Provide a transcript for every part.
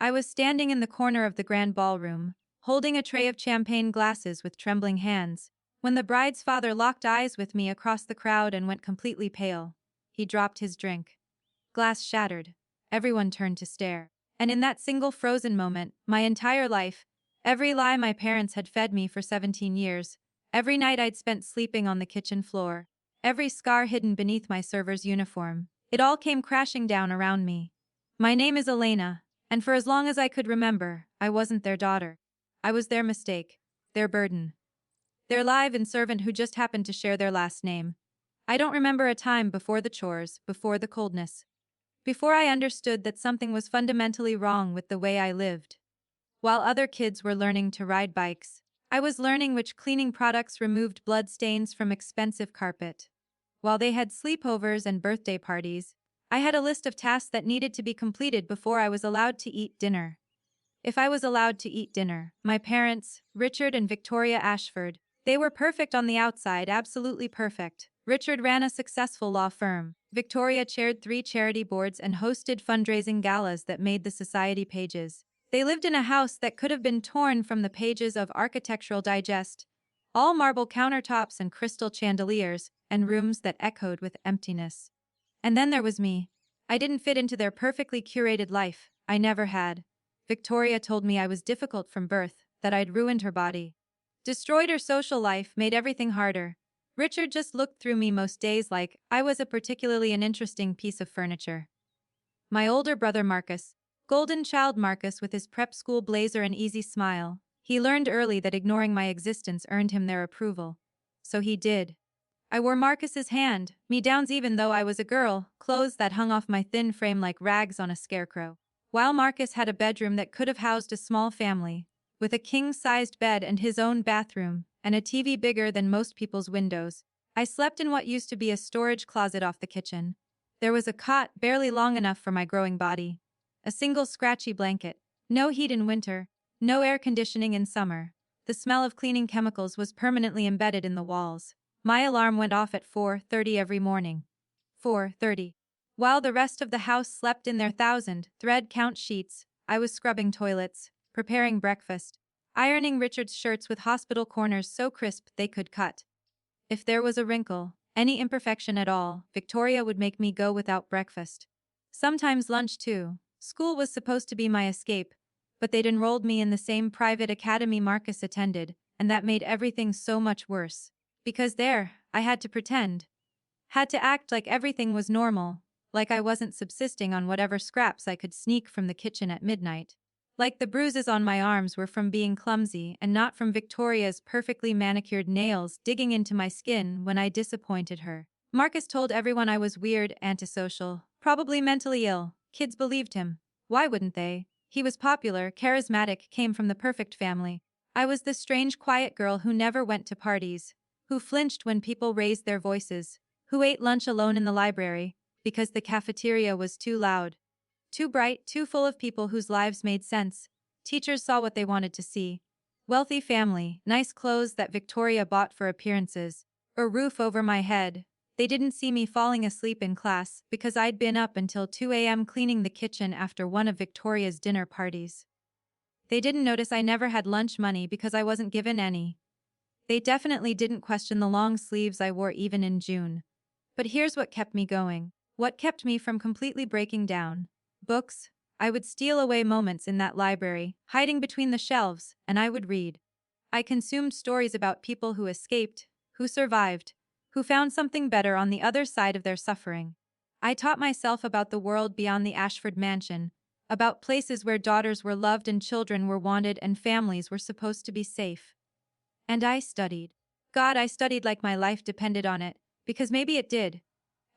I was standing in the corner of the grand ballroom, holding a tray of champagne glasses with trembling hands, when the bride's father locked eyes with me across the crowd and went completely pale. He dropped his drink. Glass shattered. Everyone turned to stare. And in that single frozen moment, my entire life, every lie my parents had fed me for 17 years, every night I'd spent sleeping on the kitchen floor, every scar hidden beneath my server's uniform, it all came crashing down around me. My name is Elena, and for as long as I could remember, I wasn't their daughter. I was their mistake, their burden, their live-in servant who just happened to share their last name. I don't remember a time before the chores, before the coldness, before I understood that something was fundamentally wrong with the way I lived. While other kids were learning to ride bikes, I was learning which cleaning products removed blood stains from expensive carpet. While they had sleepovers and birthday parties, I had a list of tasks that needed to be completed before I was allowed to eat dinner. If I was allowed to eat dinner, my parents, Richard and Victoria Ashford, they were perfect on the outside, absolutely perfect. Richard ran a successful law firm. Victoria chaired 3 charity boards and hosted fundraising galas that made the society pages. They lived in a house that could have been torn from the pages of Architectural Digest, all marble countertops and crystal chandeliers, and rooms that echoed with emptiness. And then there was me. I didn't fit into their perfectly curated life. I never had. Victoria told me I was difficult from birth, that I'd ruined her body, destroyed her social life, made everything harder. Richard just looked through me most days like I was a particularly an interesting piece of furniture. My older brother Marcus, golden child Marcus with his prep school blazer and easy smile, he learned early that ignoring my existence earned him their approval. So he did. I wore Marcus's hand, me downs even though I was a girl, clothes that hung off my thin frame like rags on a scarecrow. While Marcus had a bedroom that could have housed a small family, with a king-sized bed and his own bathroom, and a TV bigger than most people's windows, I slept in what used to be a storage closet off the kitchen. There was a cot barely long enough for my growing body, a single scratchy blanket, no heat in winter, no air conditioning in summer. The smell of cleaning chemicals was permanently embedded in the walls. My alarm went off at 4:30 every morning. 4:30. While the rest of the house slept in their thread count sheets, I was scrubbing toilets, preparing breakfast, ironing Richard's shirts with hospital corners so crisp they could cut. If there was a wrinkle, any imperfection at all, Victoria would make me go without breakfast. Sometimes lunch too. School was supposed to be my escape, but they'd enrolled me in the same private academy Marcus attended, and that made everything so much worse. Because there, I had to pretend. Had to act like everything was normal, like I wasn't subsisting on whatever scraps I could sneak from the kitchen at midnight. Like the bruises on my arms were from being clumsy and not from Victoria's perfectly manicured nails digging into my skin when I disappointed her. Marcus told everyone I was weird, antisocial, probably mentally ill. Kids believed him. Why wouldn't they? He was popular, charismatic, came from the perfect family. I was the strange, quiet girl who never went to parties, who flinched when people raised their voices, who ate lunch alone in the library, because the cafeteria was too loud, too bright, too full of people whose lives made sense. Teachers saw what they wanted to see. Wealthy family, nice clothes that Victoria bought for appearances, a roof over my head. They didn't see me falling asleep in class because I'd been up until 2 a.m. cleaning the kitchen after one of Victoria's dinner parties. They didn't notice I never had lunch money because I wasn't given any. They definitely didn't question the long sleeves I wore even in June. But here's what kept me going. What kept me from completely breaking down? Books. I would steal away moments in that library, hiding between the shelves, and I would read. I consumed stories about people who escaped, who survived, who found something better on the other side of their suffering. I taught myself about the world beyond the Ashford mansion, about places where daughters were loved and children were wanted and families were supposed to be safe. And I studied. God, I studied like my life depended on it, because maybe it did.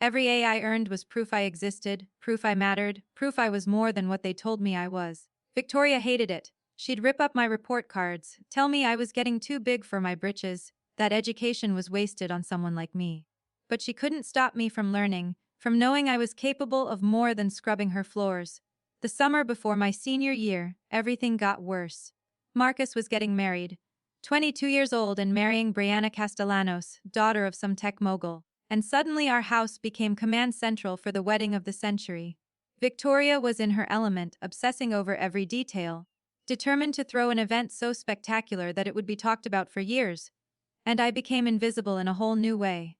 Every A I earned was proof I existed, proof I mattered, proof I was more than what they told me I was. Victoria hated it. She'd rip up my report cards, tell me I was getting too big for my britches, that education was wasted on someone like me. But she couldn't stop me from learning, from knowing I was capable of more than scrubbing her floors. The summer before my senior year, everything got worse. Marcus was getting married, 22 years old and marrying Brianna Castellanos, daughter of some tech mogul. And suddenly our house became command central for the wedding of the century. Victoria was in her element, obsessing over every detail, determined to throw an event so spectacular that it would be talked about for years, and I became invisible in a whole new way.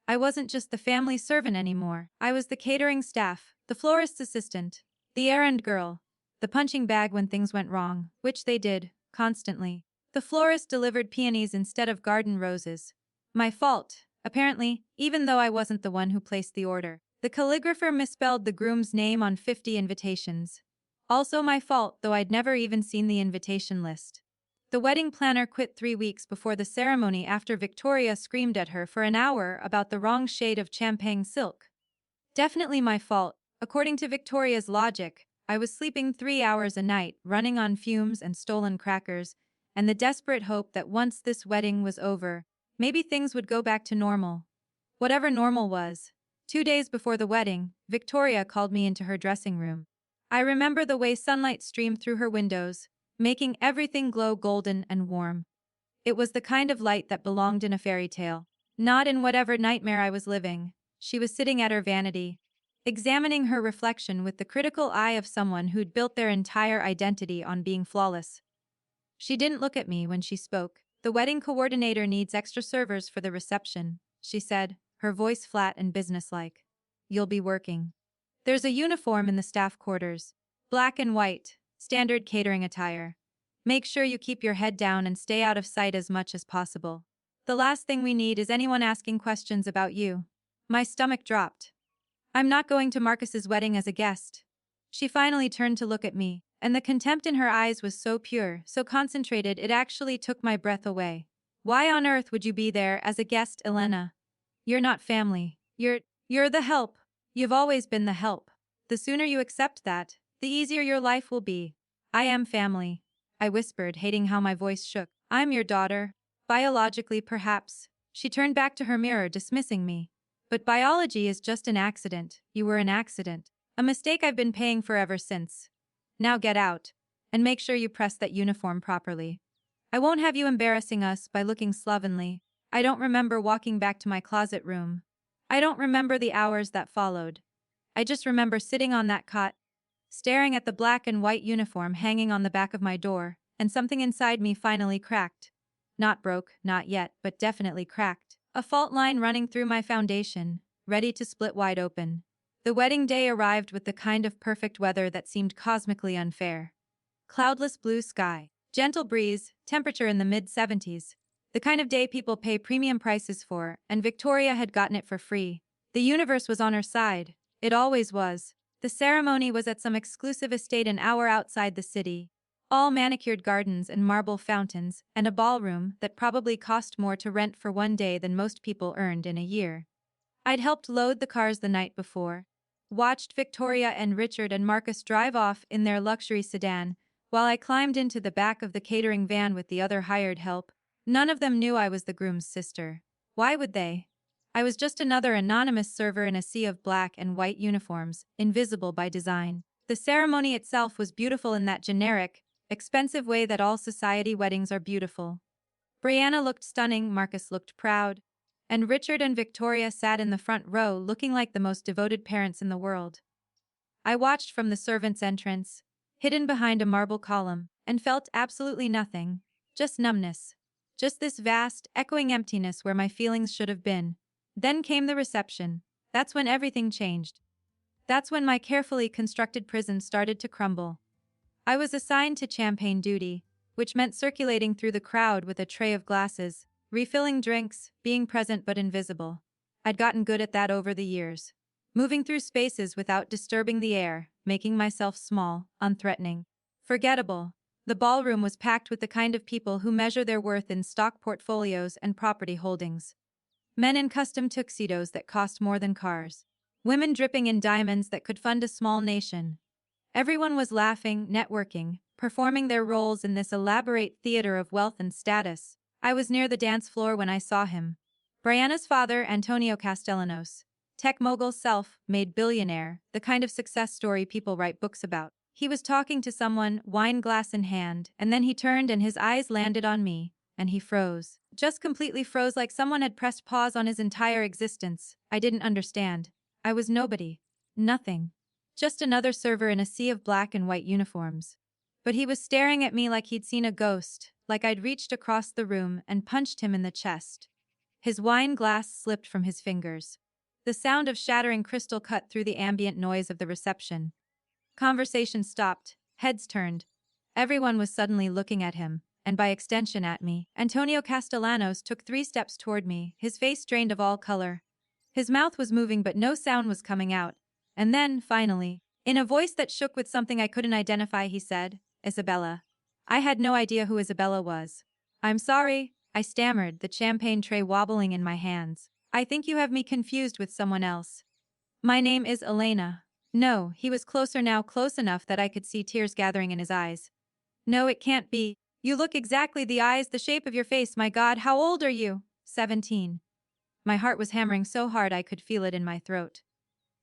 I wasn't just the family servant anymore. I was the catering staff, the florist's assistant, the errand girl, the punching bag when things went wrong, which they did, constantly. The florist delivered peonies instead of garden roses. My fault, apparently, even though I wasn't the one who placed the order. The calligrapher misspelled the groom's name on 50 invitations. Also my fault, though I'd never even seen the invitation list. The wedding planner quit 3 weeks before the ceremony after Victoria screamed at her for an hour about the wrong shade of champagne silk. Definitely my fault. According to Victoria's logic, I was sleeping 3 hours a night, running on fumes and stolen crackers, and the desperate hope that once this wedding was over, maybe things would go back to normal. Whatever normal was. 2 days before the wedding, Victoria called me into her dressing room. I remember the way sunlight streamed through her windows, making everything glow golden and warm. It was the kind of light that belonged in a fairy tale, not in whatever nightmare I was living. She was sitting at her vanity, examining her reflection with the critical eye of someone who'd built their entire identity on being flawless. She didn't look at me when she spoke. The wedding coordinator needs extra servers for the reception, she said, her voice flat and businesslike. You'll be working. There's a uniform in the staff quarters. Black and white, standard catering attire. Make sure you keep your head down and stay out of sight as much as possible. The last thing we need is anyone asking questions about you. My stomach dropped. I'm not going to Marcus's wedding as a guest. She finally turned to look at me, and the contempt in her eyes was so pure, so concentrated it actually took my breath away. Why on earth would you be there as a guest, Elena? You're not family. You're the help. You've always been the help. The sooner you accept that, the easier your life will be. I am family, I whispered, hating how my voice shook. I'm your daughter. Biologically, perhaps. She turned back to her mirror, dismissing me. But biology is just an accident. You were an accident. A mistake I've been paying for ever since. Now get out. And make sure you press that uniform properly. I won't have you embarrassing us by looking slovenly. I don't remember walking back to my closet room. I don't remember the hours that followed. I just remember sitting on that cot, staring at the black and white uniform hanging on the back of my door, and something inside me finally cracked. Not broke, not yet, but definitely cracked. A fault line running through my foundation, ready to split wide open. The wedding day arrived with the kind of perfect weather that seemed cosmically unfair. Cloudless blue sky, gentle breeze, temperature in the mid-70s. The kind of day people pay premium prices for, and Victoria had gotten it for free. The universe was on her side. It always was. The ceremony was at some exclusive estate an hour outside the city. All manicured gardens and marble fountains, and a ballroom that probably cost more to rent for one day than most people earned in a year. I'd helped load the cars the night before, watched Victoria and Richard and Marcus drive off in their luxury sedan, while I climbed into the back of the catering van with the other hired help. None of them knew I was the groom's sister. Why would they? I was just another anonymous server in a sea of black and white uniforms, invisible by design. The ceremony itself was beautiful in that generic, expensive way that all society weddings are beautiful. Brianna looked stunning, Marcus looked proud, and Richard and Victoria sat in the front row looking like the most devoted parents in the world. I watched from the servants' entrance, hidden behind a marble column, and felt absolutely nothing, just numbness. Just this vast, echoing emptiness where my feelings should have been. Then came the reception. That's when everything changed. That's when my carefully constructed prison started to crumble. I was assigned to champagne duty, which meant circulating through the crowd with a tray of glasses, refilling drinks, being present but invisible. I'd gotten good at that over the years. Moving through spaces without disturbing the air, making myself small, unthreatening. Forgettable. The ballroom was packed with the kind of people who measure their worth in stock portfolios and property holdings. Men in custom tuxedos that cost more than cars. Women dripping in diamonds that could fund a small nation. Everyone was laughing, networking, performing their roles in this elaborate theater of wealth and status. I was near the dance floor when I saw him. Brianna's father, Antonio Castellanos, tech mogul self-made billionaire, the kind of success story people write books about. He was talking to someone, wine glass in hand, and then he turned and his eyes landed on me, and he froze. Just completely froze, like someone had pressed pause on his entire existence. I didn't understand. I was nobody. Nothing. Just another server in a sea of black and white uniforms. But he was staring at me like he'd seen a ghost, like I'd reached across the room and punched him in the chest. His wine glass slipped from his fingers. The sound of shattering crystal cut through the ambient noise of the reception. Conversation stopped, heads turned. Everyone was suddenly looking at him, and by extension at me. Antonio Castellanos took 3 steps toward me, his face drained of all color. His mouth was moving but no sound was coming out. And then, finally, in a voice that shook with something I couldn't identify, he said, "Isabella." I had no idea who Isabella was. "I'm sorry," I stammered, the champagne tray wobbling in my hands. "I think you have me confused with someone else. My name is Elena." No, he was closer now, close enough that I could see tears gathering in his eyes. "No, it can't be. You look exactly the eyes, the shape of your face. My God, how old are you?" 17. My heart was hammering so hard I could feel it in my throat.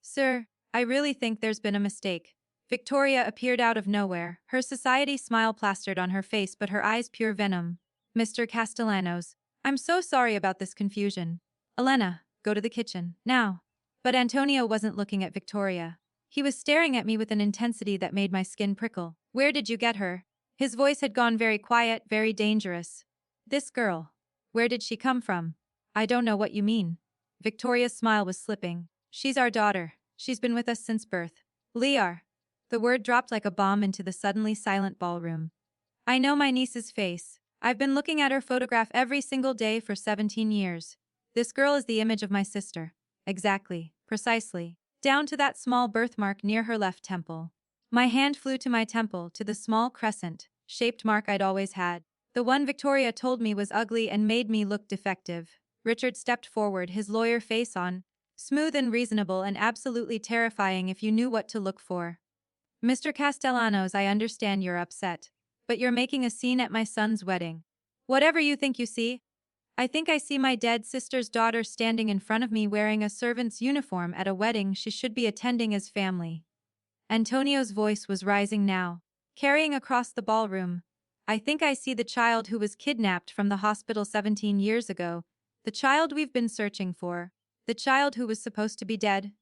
"Sir, I really think there's been a mistake." Victoria appeared out of nowhere, her society smile plastered on her face but her eyes pure venom. "Mr. Castellanos, I'm so sorry about this confusion. Elena, go to the kitchen, now." But Antonio wasn't looking at Victoria. He was staring at me with an intensity that made my skin prickle. "Where did you get her?" His voice had gone very quiet, very dangerous. "This girl. Where did she come from?" "I don't know what you mean." Victoria's smile was slipping. "She's our daughter. She's been with us since birth." "Liar." The word dropped like a bomb into the suddenly silent ballroom. "I know my niece's face. I've been looking at her photograph every single day for 17 years. This girl is the image of my sister. Exactly, precisely, down to that small birthmark near her left temple." My hand flew to my temple, to the small crescent-shaped mark I'd always had. The one Victoria told me was ugly and made me look defective. Richard stepped forward, his lawyer face on. Smooth and reasonable and absolutely terrifying if you knew what to look for. "Mr. Castellanos, I understand you're upset. But you're making a scene at my son's wedding. Whatever you think you see." "I think I see my dead sister's daughter standing in front of me wearing a servant's uniform at a wedding she should be attending as family." Antonio's voice was rising now, carrying across the ballroom. "I think I see the child who was kidnapped from the hospital 17 years ago. The child we've been searching for. The child who was supposed to be dead."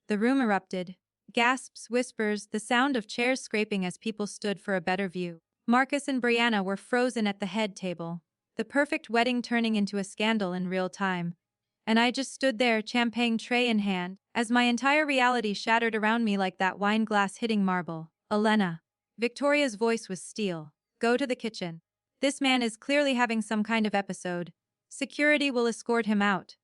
The room erupted. Gasps, whispers, the sound of chairs scraping as people stood for a better view. Marcus and Brianna were frozen at the head table. The perfect wedding turning into a scandal in real time. And I just stood there, champagne tray in hand, as my entire reality shattered around me like that wine glass hitting marble. "Elena." Victoria's voice was steel. "Go to the kitchen. This man is clearly having some kind of episode. Security will escort him out."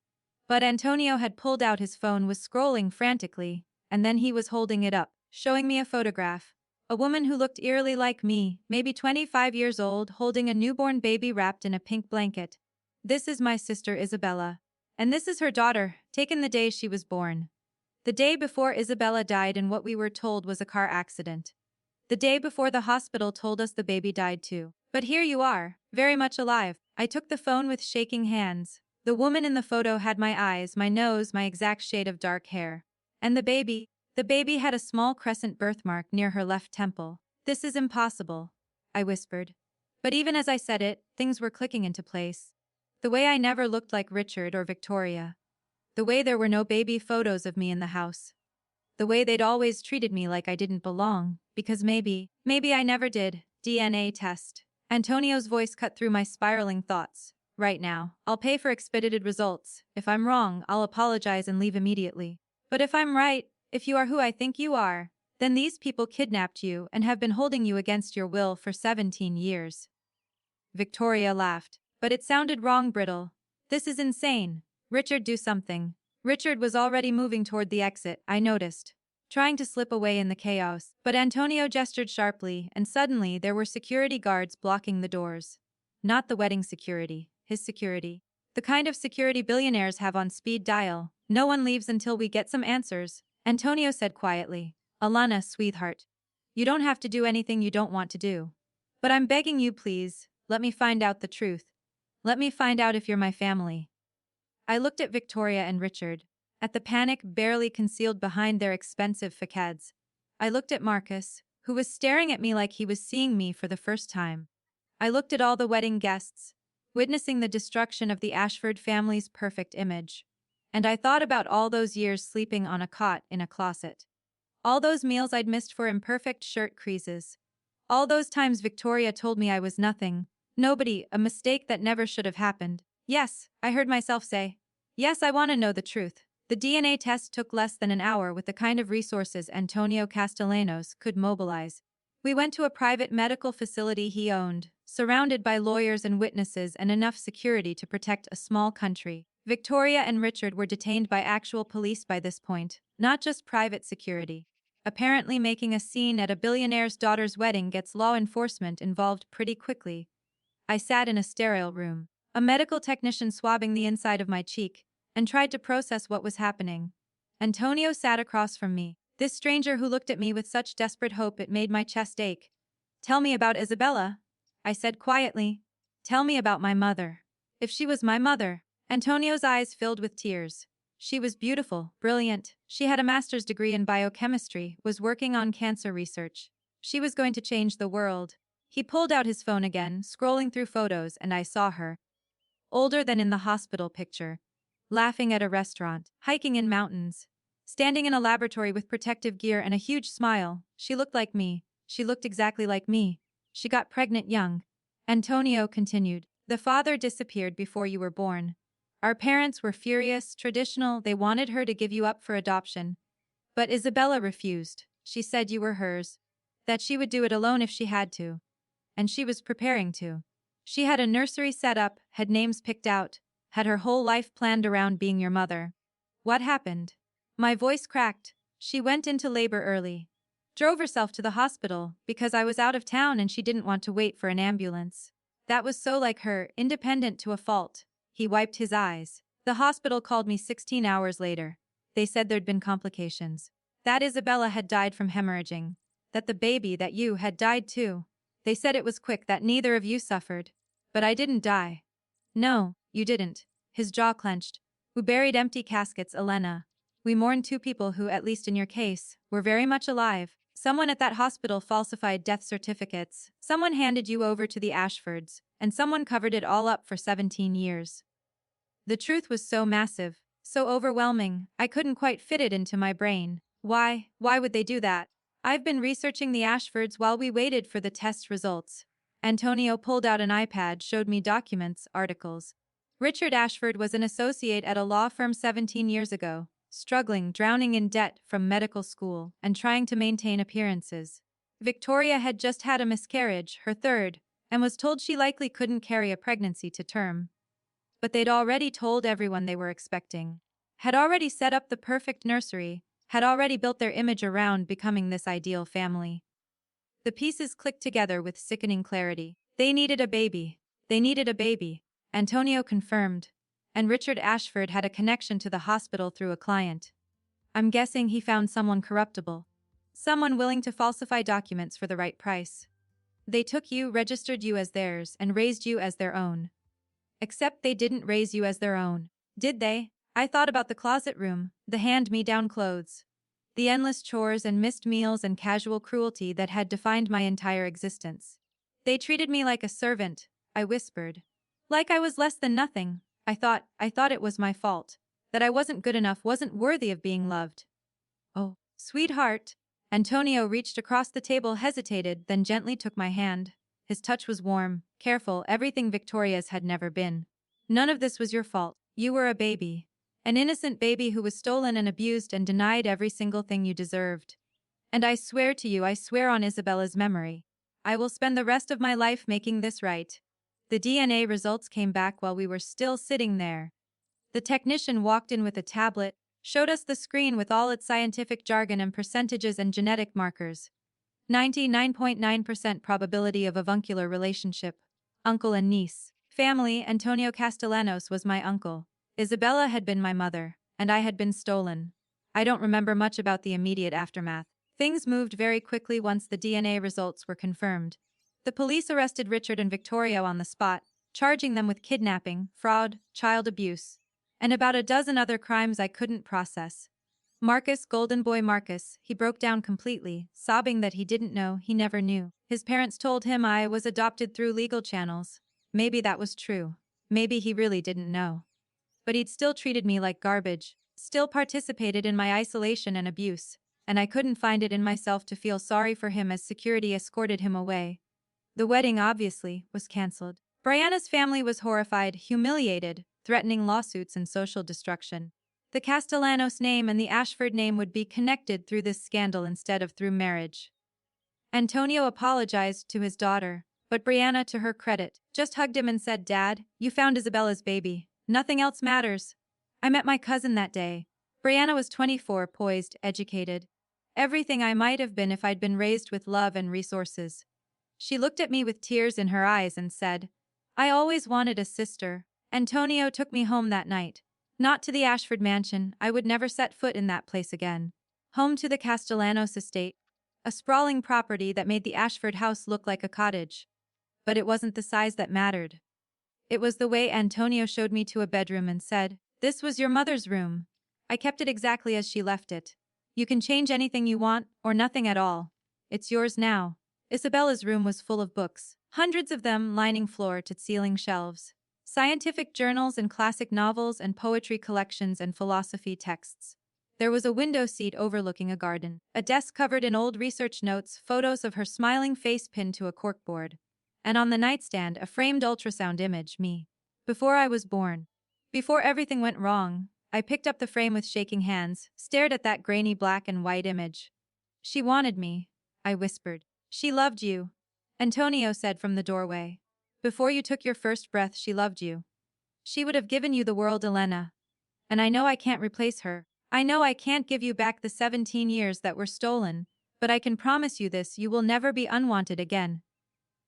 But Antonio had pulled out his phone, was scrolling frantically, and then he was holding it up, showing me a photograph. A woman who looked eerily like me, maybe 25 years old, holding a newborn baby wrapped in a pink blanket. "This is my sister Isabella. And this is her daughter, taken the day she was born. The day before Isabella died in what we were told was a car accident. The day before the hospital told us the baby died too. But here you are, very much alive." I took the phone with shaking hands. The woman in the photo had my eyes, my nose, my exact shade of dark hair. And the baby had a small crescent birthmark near her left temple. "This is impossible," I whispered. But even as I said it, things were clicking into place. The way I never looked like Richard or Victoria. The way there were no baby photos of me in the house. The way they'd always treated me like I didn't belong, because maybe I never did. DNA test. Antonio's voice cut through my spiraling thoughts. "Right now, I'll pay for expedited results. If I'm wrong, I'll apologize and leave immediately. But if I'm right, if you are who I think you are, then these people kidnapped you and have been holding you against your will for 17 years. Victoria laughed. "But it sounded wrong, Brittle. This is insane. Richard, do something." Richard was already moving toward the exit, I noticed, trying to slip away in the chaos. But Antonio gestured sharply, and suddenly there were security guards blocking the doors. Not the wedding security, his security. The kind of security billionaires have on speed dial. "No one leaves until we get some answers," Antonio said quietly. "Alana, sweetheart. You don't have to do anything you don't want to do. But I'm begging you, please, let me find out the truth. Let me find out if you're my family." I looked at Victoria and Richard, at the panic barely concealed behind their expensive facades. I looked at Marcus, who was staring at me like he was seeing me for the first time. I looked at all the wedding guests, witnessing the destruction of the Ashford family's perfect image. And I thought about all those years sleeping on a cot in a closet. All those meals I'd missed for imperfect shirt creases. All those times Victoria told me I was nothing. Nobody, a mistake that never should have happened. Yes, I heard myself say. Yes, I want to know the truth. The DNA test took less than an hour with the kind of resources Antonio Castellanos could mobilize. We went to a private medical facility he owned, surrounded by lawyers and witnesses and enough security to protect a small country. Victoria and Richard were detained by actual police by this point, not just private security. Apparently making a scene at a billionaire's daughter's wedding gets law enforcement involved pretty quickly. I sat in a sterile room, a medical technician swabbing the inside of my cheek, and tried to process what was happening. Antonio sat across from me, this stranger who looked at me with such desperate hope it made my chest ache. Tell me about Isabella, I said quietly. Tell me about my mother. If she was my mother. Antonio's eyes filled with tears. She was beautiful, brilliant. She had a master's degree in biochemistry, was working on cancer research. She was going to change the world. He pulled out his phone again, scrolling through photos, and I saw her. Older than in the hospital picture. Laughing at a restaurant, hiking in mountains. Standing in a laboratory with protective gear and a huge smile. She looked like me. She looked exactly like me. She got pregnant young. Antonio continued. The father disappeared before you were born. Our parents were furious, traditional, they wanted her to give you up for adoption. But Isabella refused. She said you were hers. That she would do it alone if she had to. And she was preparing to. She had a nursery set up, had names picked out, had her whole life planned around being your mother. What happened? My voice cracked. She went into labor early. Drove herself to the hospital because I was out of town and she didn't want to wait for an ambulance. That was so like her, independent to a fault. He wiped his eyes. The hospital called me 16 hours later. They said there'd been complications. That Isabella had died from hemorrhaging. That the baby, that you, had died too. They said it was quick, that neither of you suffered. But I didn't die. No, you didn't. His jaw clenched. We buried empty caskets, Elena. We mourned two people who, at least in your case, were very much alive. Someone at that hospital falsified death certificates. Someone handed you over to the Ashfords. And someone covered it all up for 17 years. The truth was so massive, so overwhelming, I couldn't quite fit it into my brain. Why would they do that? I've been researching the Ashfords while we waited for the test results. Antonio pulled out an iPad, showed me documents, articles. Richard Ashford was an associate at a law firm 17 years ago, struggling, drowning in debt from medical school, and trying to maintain appearances. Victoria had just had a miscarriage, her third, and was told she likely couldn't carry a pregnancy to term. But they'd already told everyone they were expecting. Had already set up the perfect nursery, had already built their image around becoming this ideal family. The pieces clicked together with sickening clarity. They needed a baby. They needed a baby. Antonio confirmed. And Richard Ashford had a connection to the hospital through a client. I'm guessing he found someone corruptible. Someone willing to falsify documents for the right price. They took you, registered you as theirs, and raised you as their own. Except they didn't raise you as their own. Did they? I thought about the closet room, the hand-me-down clothes. The endless chores and missed meals and casual cruelty that had defined my entire existence. They treated me like a servant, I whispered. Like I was less than nothing. I thought it was my fault. That I wasn't good enough, wasn't worthy of being loved. Oh, sweetheart. Antonio reached across the table, hesitated, then gently took my hand. His touch was warm, careful, everything Victoria's had never been. None of this was your fault. You were a baby. An innocent baby who was stolen and abused and denied every single thing you deserved. And I swear to you, I swear on Isabella's memory, I will spend the rest of my life making this right. The DNA results came back while we were still sitting there. The technician walked in with a tablet, showed us the screen with all its scientific jargon and percentages and genetic markers. 99.9% probability of avuncular relationship. Uncle and niece. Family. Antonio Castellanos was my uncle. Isabella had been my mother, and I had been stolen. I don't remember much about the immediate aftermath. Things moved very quickly once the DNA results were confirmed. The police arrested Richard and Victoria on the spot, charging them with kidnapping, fraud, child abuse, and about a dozen other crimes I couldn't process. Marcus, golden boy Marcus, he broke down completely, sobbing that he didn't know, he never knew. His parents told him I was adopted through legal channels. Maybe that was true. Maybe he really didn't know. But he'd still treated me like garbage, still participated in my isolation and abuse. and I couldn't find it in myself to feel sorry for him as security escorted him away. The wedding, obviously, was cancelled. Brianna's family was horrified, humiliated, threatening lawsuits and social destruction. The Castellanos name and the Ashford name would be connected through this scandal instead of through marriage. Antonio apologized to his daughter, but Brianna, to her credit, just hugged him and said, "Dad, you found Isabella's baby. Nothing else matters." I met my cousin that day. Brianna was 24, poised, educated. Everything I might have been if I'd been raised with love and resources. She looked at me with tears in her eyes and said, "I always wanted a sister." Antonio took me home that night. Not to the Ashford mansion, I would never set foot in that place again. Home to the Castellanos estate, a sprawling property that made the Ashford house look like a cottage. But it wasn't the size that mattered. It was the way Antonio showed me to a bedroom and said, "This was your mother's room." I kept it exactly as she left it. "You can change anything you want, or nothing at all. It's yours now." Isabella's room was full of books, hundreds of them lining floor to ceiling shelves. Scientific journals and classic novels and poetry collections and philosophy texts. There was a window seat overlooking a garden, a desk covered in old research notes, photos of her smiling face pinned to a corkboard. And on the nightstand, a framed ultrasound image, me. Before I was born. Before everything went wrong, I picked up the frame with shaking hands, stared at that grainy black and white image. "She wanted me," I whispered. "She loved you," Antonio said from the doorway. "Before you took your first breath, she loved you. She would have given you the world, Elena. And I know I can't replace her. I know I can't give you back the 17 years that were stolen, but I can promise you this: you will never be unwanted again.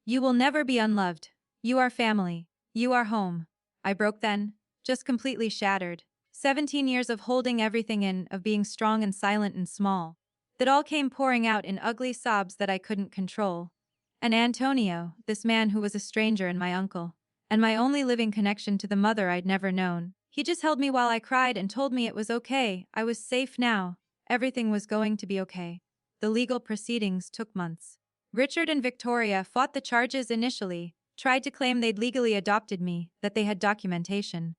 You will never be unloved. You are family. You are home." I broke then, just completely shattered. 17 years of holding everything in, of being strong and silent and small. That all came pouring out in ugly sobs that I couldn't control. And Antonio, this man who was a stranger and my uncle, and my only living connection to the mother I'd never known, he just held me while I cried and told me it was okay, I was safe now, everything was going to be okay. The legal proceedings took months. Richard and Victoria fought the charges initially, tried to claim they'd legally adopted me, that they had documentation.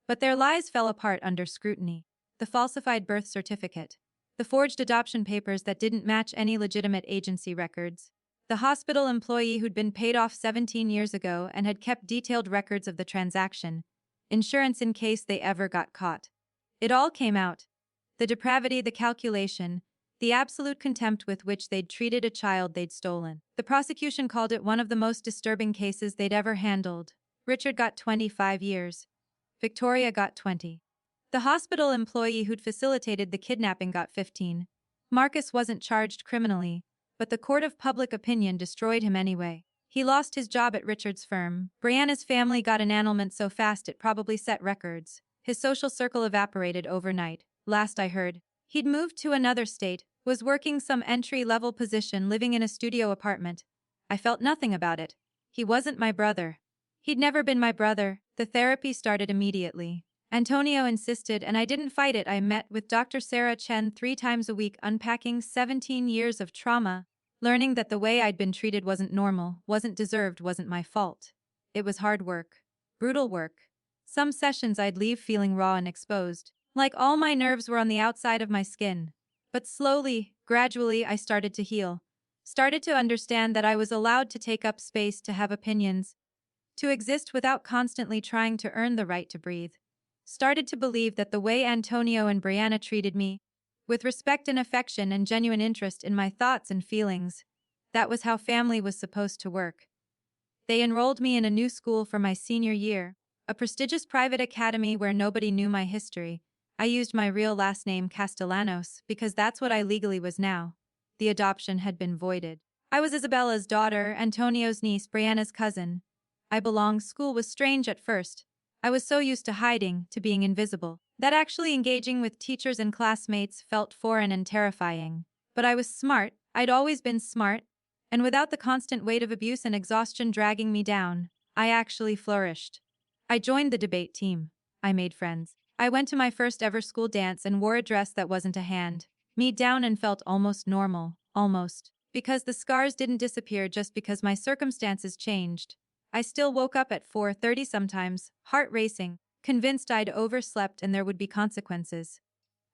But their lies fell apart under scrutiny. The falsified birth certificate. The forged adoption papers that didn't match any legitimate agency records. The hospital employee who'd been paid off 17 years ago and had kept detailed records of the transaction. Insurance in case they ever got caught. It all came out. The depravity, the calculation, the absolute contempt with which they'd treated a child they'd stolen. The prosecution called it one of the most disturbing cases they'd ever handled. Richard got 25 years. Victoria got 20. The hospital employee who'd facilitated the kidnapping got 15. Marcus wasn't charged criminally, but the court of public opinion destroyed him anyway. He lost his job at Richard's firm. Brianna's family got an annulment so fast it probably set records. His social circle evaporated overnight. Last I heard, he'd moved to another state, was working some entry-level position, living in a studio apartment. I felt nothing about it. He wasn't my brother. He'd never been my brother. The therapy started immediately. Antonio insisted, and I didn't fight it. I met with Dr. Sarah Chen 3 times a week, unpacking 17 years of trauma, learning that the way I'd been treated wasn't normal, wasn't deserved, wasn't my fault. It was hard work. Brutal work. Some sessions I'd leave feeling raw and exposed, like all my nerves were on the outside of my skin. But slowly, gradually, I started to heal. Started to understand that I was allowed to take up space, to have opinions, to exist without constantly trying to earn the right to breathe. Started to believe that the way Antonio and Brianna treated me, with respect and affection and genuine interest in my thoughts and feelings, that was how family was supposed to work. They enrolled me in a new school for my senior year, a prestigious private academy where nobody knew my history. I used my real last name, Castellanos, because that's what I legally was now. The adoption had been voided. I was Isabella's daughter, Antonio's niece, Brianna's cousin. I belonged. School was strange at first. I was so used to hiding, to being invisible, that actually engaging with teachers and classmates felt foreign and terrifying. But I was smart. I'd always been smart. And without the constant weight of abuse and exhaustion dragging me down, I actually flourished. I joined the debate team. I made friends. I went to my first ever school dance and wore a dress that wasn't a hand-me-down and felt almost normal, almost. Because the scars didn't disappear just because my circumstances changed. I still woke up at 4:30 sometimes, heart racing, convinced I'd overslept and there would be consequences.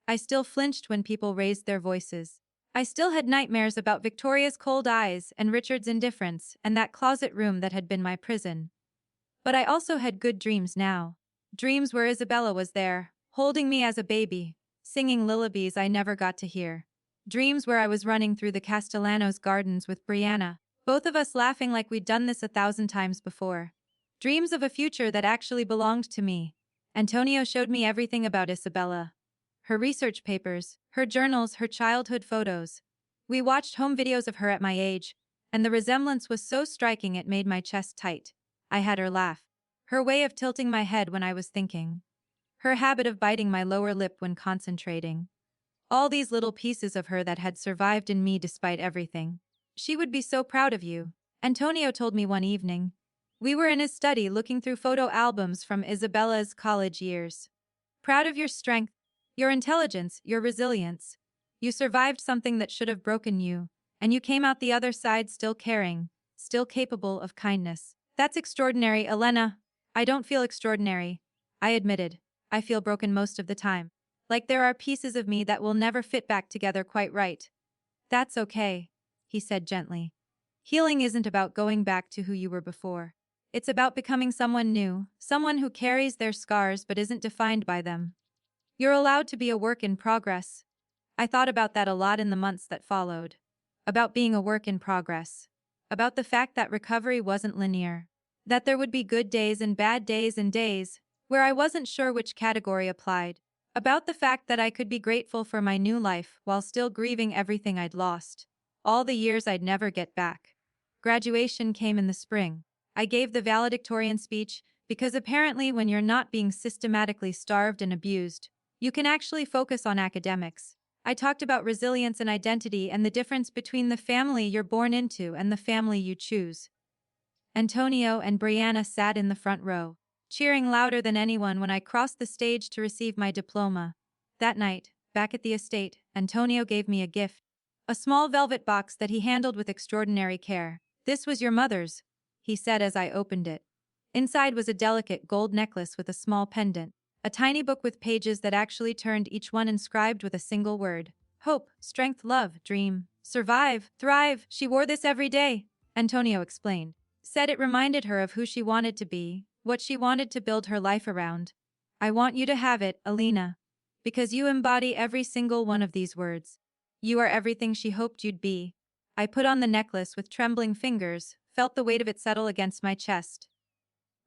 I still flinched when people raised their voices. I still had nightmares about Victoria's cold eyes and Richard's indifference and that closet room that had been my prison. But I also had good dreams now. Dreams where Isabella was there, holding me as a baby, singing lullabies I never got to hear. Dreams where I was running through the Castellanos gardens with Brianna, both of us laughing like we'd done this 1,000 times before. Dreams of a future that actually belonged to me. Antonio showed me everything about Isabella. Her research papers, her journals, her childhood photos. We watched home videos of her at my age, and the resemblance was so striking it made my chest tight. I had her laugh. Her way of tilting my head when I was thinking. Her habit of biting my lower lip when concentrating. All these little pieces of her that had survived in me despite everything. She would be so proud of you, Antonio told me one evening. We were in his study looking through photo albums from Isabella's college years. Proud of your strength, your intelligence, your resilience. You survived something that should have broken you, and you came out the other side still caring, still capable of kindness. That's extraordinary, Elena. I don't feel extraordinary, I admitted. I feel broken most of the time. Like there are pieces of me that will never fit back together quite right. That's okay, he said gently. Healing isn't about going back to who you were before. It's about becoming someone new, someone who carries their scars but isn't defined by them. You're allowed to be a work in progress. I thought about that a lot in the months that followed. About being a work in progress. About the fact that recovery wasn't linear. That there would be good days and days where I wasn't sure which category applied. About the fact that I could be grateful for my new life while still grieving everything I'd lost. All the years I'd never get back. Graduation came in the spring. I gave the valedictorian speech because apparently when you're not being systematically starved and abused, you can actually focus on academics. I talked about resilience and identity and the difference between the family you're born into and the family you choose. Antonio and Brianna sat in the front row, cheering louder than anyone when I crossed the stage to receive my diploma. That night, back at the estate, Antonio gave me a gift. A small velvet box that he handled with extraordinary care. This was your mother's, he said as I opened it. Inside was a delicate gold necklace with a small pendant. A tiny book with pages that actually turned, each one inscribed with a single word. Hope, strength, love, dream, survive, thrive. She wore this every day, Antonio explained. Said it reminded her of who she wanted to be, what she wanted to build her life around. I want you to have it, Alina. Because you embody every single one of these words. You are everything she hoped you'd be. I put on the necklace with trembling fingers, felt the weight of it settle against my chest.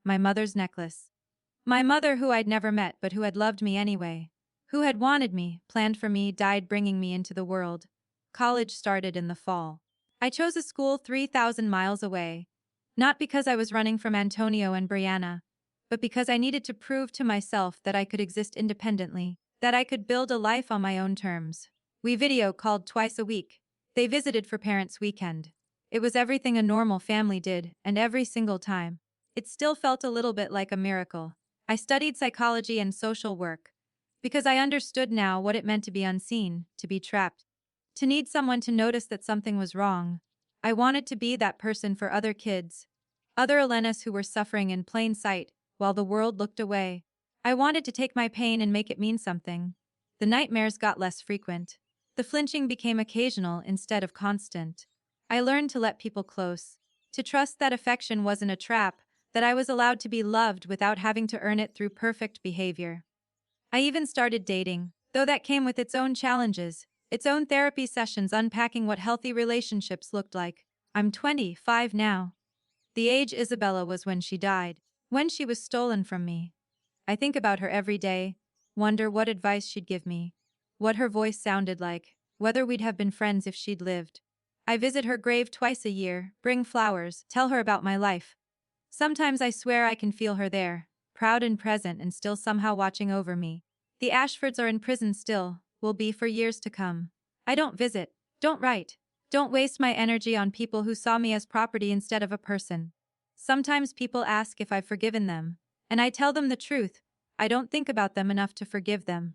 My mother's necklace. My mother who I'd never met but who had loved me anyway. Who had wanted me, planned for me, died bringing me into the world. College started in the fall. I chose a school 3,000 miles away. Not because I was running from Antonio and Brianna, but because I needed to prove to myself that I could exist independently, that I could build a life on my own terms. We video called twice a week. They visited for parents' weekend. It was everything a normal family did, and every single time, it still felt a little bit like a miracle. I studied psychology and social work because I understood now what it meant to be unseen, to be trapped, to need someone to notice that something was wrong. I wanted to be that person for other kids, other Elenas who were suffering in plain sight while the world looked away. I wanted to take my pain and make it mean something. The nightmares got less frequent. The flinching became occasional instead of constant. I learned to let people close, to trust that affection wasn't a trap, that I was allowed to be loved without having to earn it through perfect behavior. I even started dating, though that came with its own challenges, its own therapy sessions unpacking what healthy relationships looked like. I'm 25 now. The age Isabella was when she died, when she was stolen from me. I think about her every day, wonder what advice she'd give me, what her voice sounded like, whether we'd have been friends if she'd lived. I visit her grave twice a year, bring flowers, tell her about my life. Sometimes I swear I can feel her there, proud and present and still somehow watching over me. The Ashfords are in prison still, will be for years to come. I don't visit, don't write, don't waste my energy on people who saw me as property instead of a person. Sometimes people ask if I've forgiven them, and I tell them the truth, I don't think about them enough to forgive them.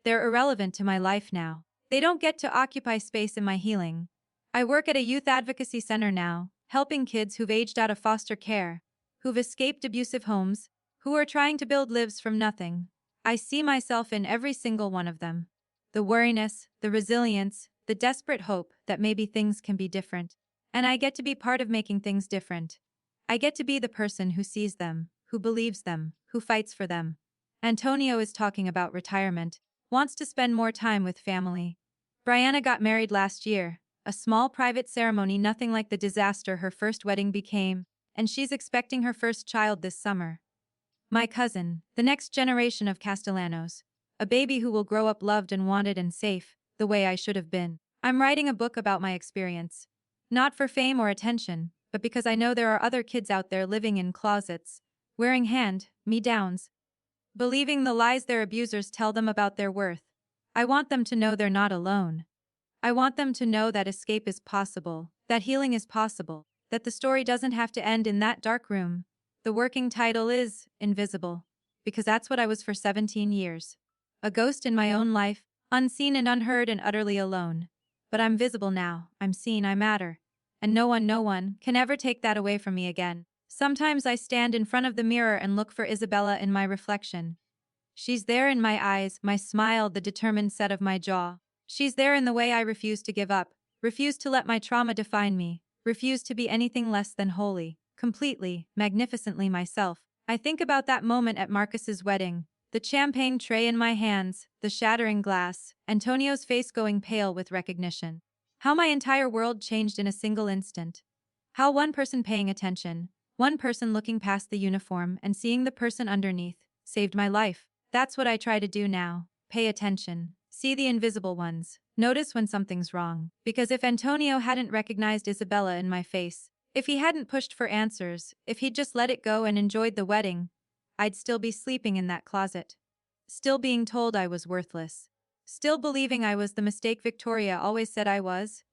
They're irrelevant to my life now. They don't get to occupy space in my healing. I work at a youth advocacy center now, helping kids who've aged out of foster care, who've escaped abusive homes, who are trying to build lives from nothing. I see myself in every single one of them. the worriness, the resilience, the desperate hope that maybe things can be different. And I get to be part of making things different. I get to be the person who sees them, who believes them, who fights for them. Antonio is talking about retirement, wants to spend more time with family. Brianna got married last year, a small private ceremony, nothing like the disaster her first wedding became, and she's expecting her first child this summer. My cousin, the next generation of Castellanos, a baby who will grow up loved and wanted and safe, the way I should have been. I'm writing a book about my experience. Not for fame or attention, but because I know there are other kids out there living in closets, wearing hand-me-downs, believing the lies their abusers tell them about their worth. I want them to know they're not alone. I want them to know that escape is possible, that healing is possible, that the story doesn't have to end in that dark room. The working title is Invisible, because that's what I was for 17 years. A ghost in my own life, unseen and unheard and utterly alone. But I'm visible now, I'm seen, I matter. And no one can ever take that away from me again. Sometimes I stand in front of the mirror and look for Isabella in my reflection. She's there in my eyes, my smile, the determined set of my jaw. She's there in the way I refuse to give up, refuse to let my trauma define me, refuse to be anything less than wholly, completely, magnificently myself. I think about that moment at Marcus's wedding, the champagne tray in my hands, the shattering glass, Antonio's face going pale with recognition. How my entire world changed in a single instant. How one person paying attention, one person looking past the uniform and seeing the person underneath, saved my life. That's what I try to do now. Pay attention. See the invisible ones. Notice when something's wrong. Because if Antonio hadn't recognized Isabella in my face, if he hadn't pushed for answers, if he'd just let it go and enjoyed the wedding, I'd still be sleeping in that closet. Still being told I was worthless. Still believing I was the mistake Victoria always said I was.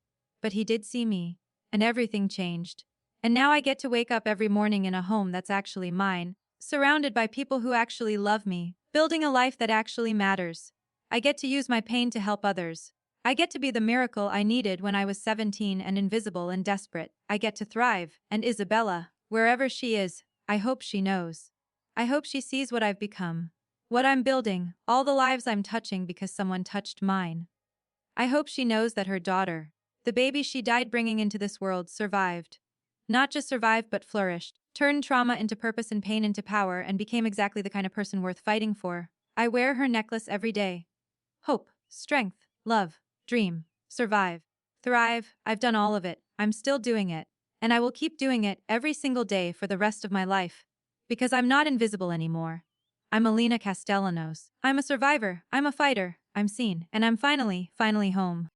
But he did see me, and everything changed. And now I get to wake up every morning in a home that's actually mine, surrounded by people who actually love me, building a life that actually matters. I get to use my pain to help others. I get to be the miracle I needed when I was 17 and invisible and desperate. I get to thrive, and Isabella, wherever she is, I hope she knows. I hope she sees what I've become. What I'm building, all the lives I'm touching because someone touched mine. I hope she knows that her daughter, the baby she died bringing into this world, survived. Not just survived but flourished, turned trauma into purpose and pain into power and became exactly the kind of person worth fighting for. I wear her necklace every day. Hope, strength, love, dream, survive, thrive. I've done all of it. I'm still doing it. And I will keep doing it every single day for the rest of my life. Because I'm not invisible anymore. I'm Alina Castellanos. I'm a survivor. I'm a fighter. I'm seen. And I'm finally home.